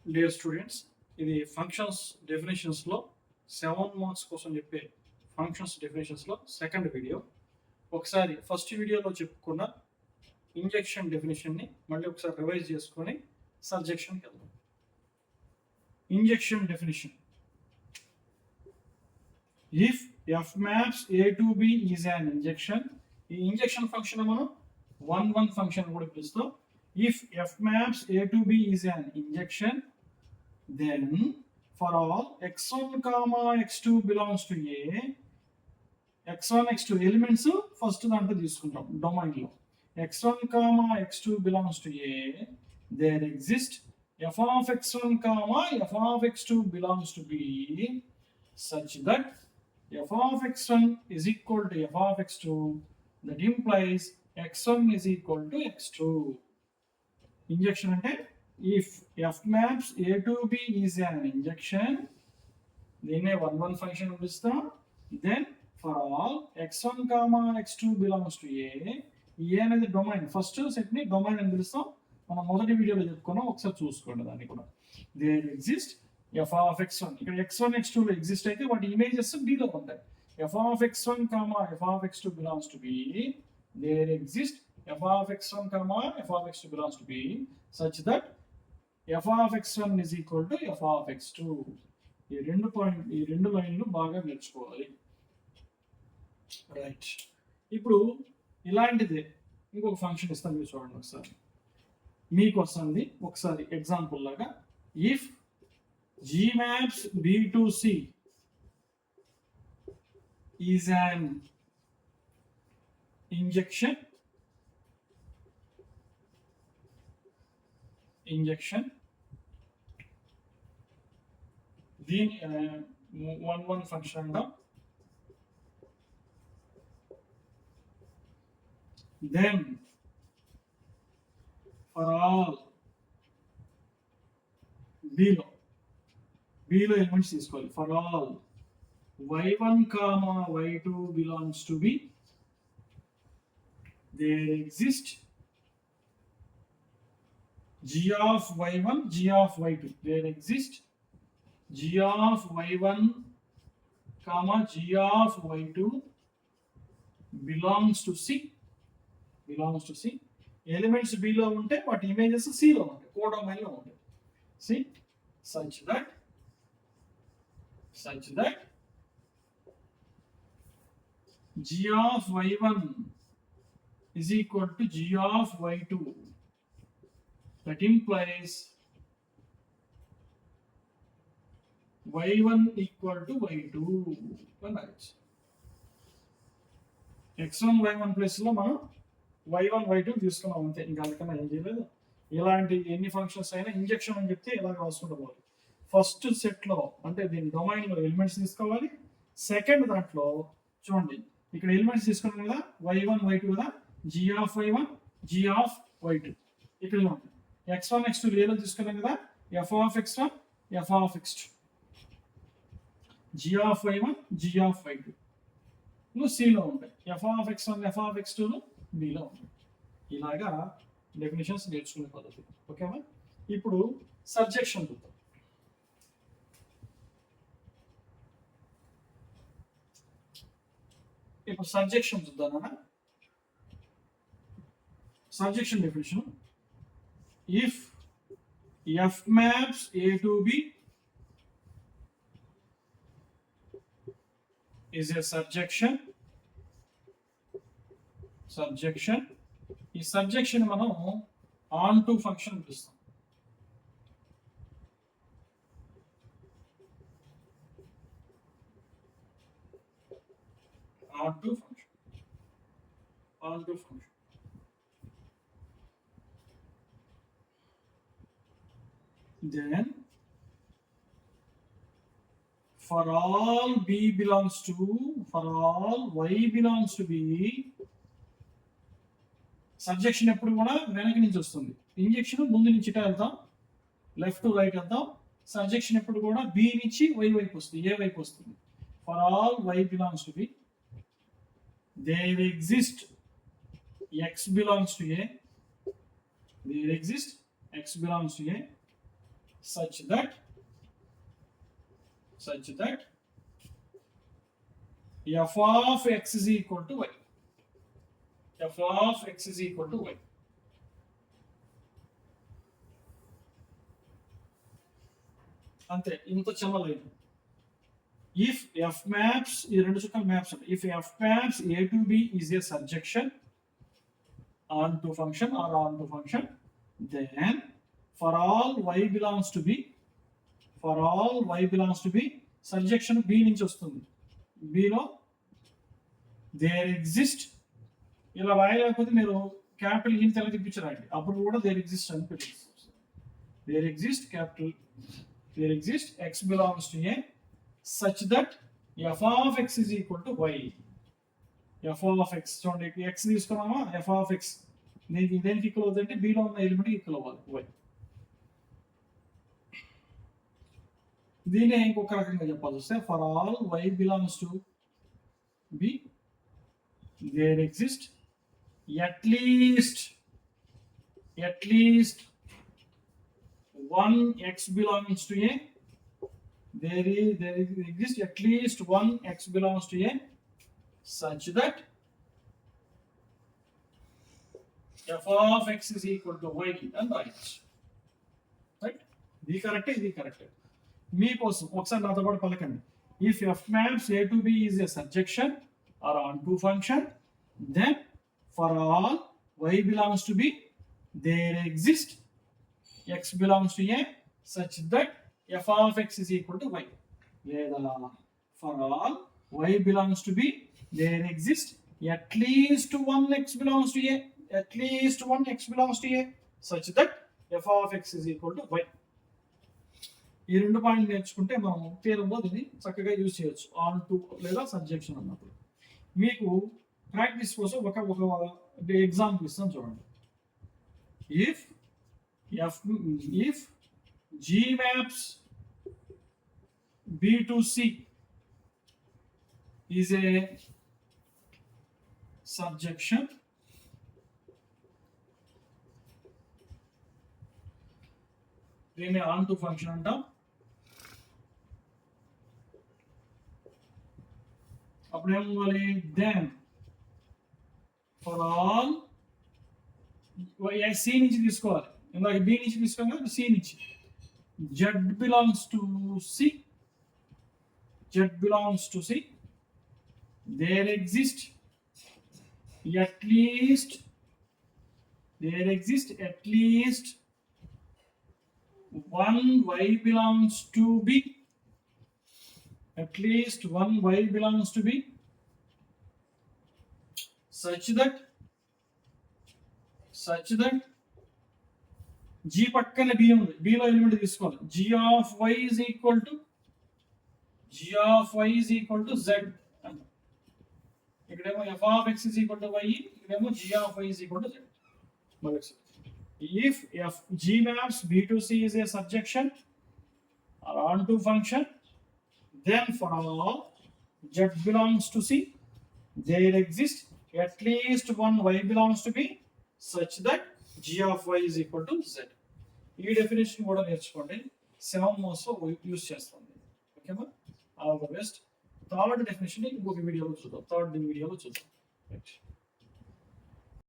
Dear students, ఇది functions డెఫినేషన్స్లో 7 marks కోసం చెప్పే ఫంక్షన్స్ డెఫినేషన్స్లో సెకండ్ వీడియో. ఒకసారి ఫస్ట్ వీడియోలో చెప్పుకున్న ఇంజెక్షన్ డెఫినేషన్ని మళ్ళీ ఒకసారి రివైజ్ చేసుకొని సబ్జెక్షన్కి వెళ్దాం. Injection definition: if F maps A to B is an injection. ఈ ఇంజెక్షన్ ఫంక్షన్ మనం 1 ఫంక్షన్ కూడా పిలుస్తాం. If f maps a to b is an injection, then for all x1 comma x2 belongs to a, x1 x2 elements first దాంట్లో తీసుకుంటాం domain లో. x1 comma x2 belongs to a, there exist f of x1 comma f of x2 belongs to b such that f of x1 is equal to f of x2, that implies x1 is equal to x2. Injection అంటే if F maps A to B is an injection, దీన్నే 1 function పిలుస్తాం. Then for all x1 comma x2 belongs to A, A అనేది domain, first set ని domain అని పిలుస్తాం. మనం మొదటి వీడియోలో చెప్పుకున్నాం, ఒకసారి చూసుకోండి దాన్ని కూడా. There exist F of x1, ఇక్కడ x1 x2 లో ఎగ్జిస్ట్ అయితే వాటి ఇమేజెస్ b లో ఉంటాయి. F of x1 comma f of x2 belongs to b, there exist f of x1 comma f of x2 belongs to b such that f of x1 is equal to f of x2. ఈ రెండు లైన్లు బాగా నేర్చుకోవాలి. Right, ఇప్పుడు ఇలాంటిదే ఇంకొక function ఇస్తాను, మీరు చూడండి ఒకసారి. మీకు వస్తుంది ఒకసారి ఎగ్జాంపుల్ లాగా. If g maps b to c is an injection, దీని 1 ఫంక్షన్ అంటాం. దెన్ ఫర్ ఆల్ బిలో ఎలిమెంట్స్ తీసుకోవాలి. For all y1 comma y2 belongs to b, there exist g of y1 g of y2, there exist g of y1 comma g of y2 belongs to c. Elements b లో ఉంటే వాటి images c లో ఉంటాయి, codomain లో ఉంటాయి. c such that g of y1 is equal to g of y2, that implies y1 equal to y2. x1 y1 place లో మనం y1 y2 తీసుకున్నాం అంతే, ఇంకా అంతకన్నా ఏం చేయలేదు. ఇలాంటి ఎన్ని ఫంక్షన్స్ అయినా ఇంజెక్షన్ అని చెప్తే ఇలా రాసుకుంటూ పోవాలి. ఫస్ట్ సెట్ లో అంటే దీని డొమైన్ లో ఎలిమెంట్స్ తీసుకోవాలి. సెకండ్ దాంట్లో చూడండి, ఇక్కడ ఎలిమెంట్స్ తీసుకున్నాం కదా, y1 y2 కదా, g of y1 g of y2 ఇక్కడ ఉంది. x1 x2 ఏలో తీసుకున్నాం కదా, f of x1 f of x2, g of y1 g of y2 c లో ఉంటాయి, f of x1 f of x2 b లో ఉంటాయి. ఇలాగా డెఫినేషన్స్ నేర్చుకునే పద్ధతి. ఓకేమా? ఇప్పుడు సబ్జెక్షన్ చూద్దాం. ఇప్పుడు సబ్జెక్షన్ చూద్దాం. Subjection definition: if f maps a to b is a subjection, ఈ సబ్జెక్షన్ మనం ఆన్ టు ఫంక్షన్ పిలుస్తాం. On to function. Then for all b belongs to, for all y belongs to b, subjection ఎప్పుడు కూడా వెనక నుంచి వస్తుంది. Injection ముందు నుంచి ఇటు వెళ్తాం, లెఫ్ట్ టు రైట్ వెళ్తాం. సబ్జెక్షన్ ఎప్పుడు కూడా b నుంచి y వైపు వస్తుంది, ఏ వైపు వస్తుంది. For all y belongs to b, there exist x belongs to a, x belongs to a, such that f of x is equal to y. F of x is equal to y. అంతే, ఇంత చిన్న line. If F maps, ఈ రెండు చుక్కల maps, if F maps A to B is a సర్జెక్షన్ on to function are on to function, then for all y belongs to b, సర్జెక్షన్ b నుంచి వస్తుంది. b లో there exist, ఇలా రాయలేకపోతే మీరు capital ఈని తెల్ల తిప్పించరండి, అప్పుడు కూడా దేర్ ఎగ్జిస్ట్ అని పిలుస్తుంది. There exist capital, there exist x belongs to a such that f of x is equal to y. f of x చూడండి, x తీసుకున్నామా, f of x దేనికి ఈక్వల్ అవుతుందంటే b లో ఉన్న ఎలిమెంట్ ఈక్వల్ అవ్వాలి y. దీన్ని ఇంకొక రకంగా చెప్పాల్సి వస్తే for all y belongs to b there exist at least one x belongs to a, there exists at least one x belongs to a such that f of x is equal to y and right. ఇది correct, ఇది correct. మీకోసం ఒకసారి నాతో పాటు పలకండి. If F maps A to B is a సర్జెక్షన్ are on to function, then for all y belongs to b there exist x belongs to a such that f of x is equal to y. లేదా for all y belongs to b there exist at least one x belongs to a, such that f of x is equal to y. ఈ రెండు పాయింట్లు నేర్చుకుంటే మనం తీరంలో దీన్ని చక్కగా use చేయొచ్చు, ఆన్ టు లేదా సబ్జెక్షన్ అన్నప్పుడు. మీకు ప్రాక్టీస్ కోసం ఒక ఎగ్జాంపుల్ ఇస్తాను చూడండి. If g maps b to c is a subjection దీన్ని ఆన్ టు ఫంక్షన్ అంటాం. అప్పుడు ఏమవ్వాలి, దెన్ ఫర్ ఆల్ సి నుంచి తీసుకోవాలి, ఇందాక బి నుంచి తీసుకోవాలి కదా, సి నుంచి z belongs to c, there exist at least one y belongs to b, such that g పక్కన b ఉంది, b లో ఎలిమెంట్ తీసుకోవాలి. g of y is equal to z. ఇక్కడేమో f of x is equal to y, ఇక్కడేమో g of y is equal to z. If g maps b to c is a subjection or onto function, then for all z belongs to c there exists at least one y belongs to b such that g of y is equal to z. ఈ definition కూడా నేర్చుకోండి, seven మోస్ట్లో use చేస్తుంది. ఓకేమా, all the best. Third definition ఇంకొక వీడియోలో చూద్దాం, third వీడియోలో చూద్దాం.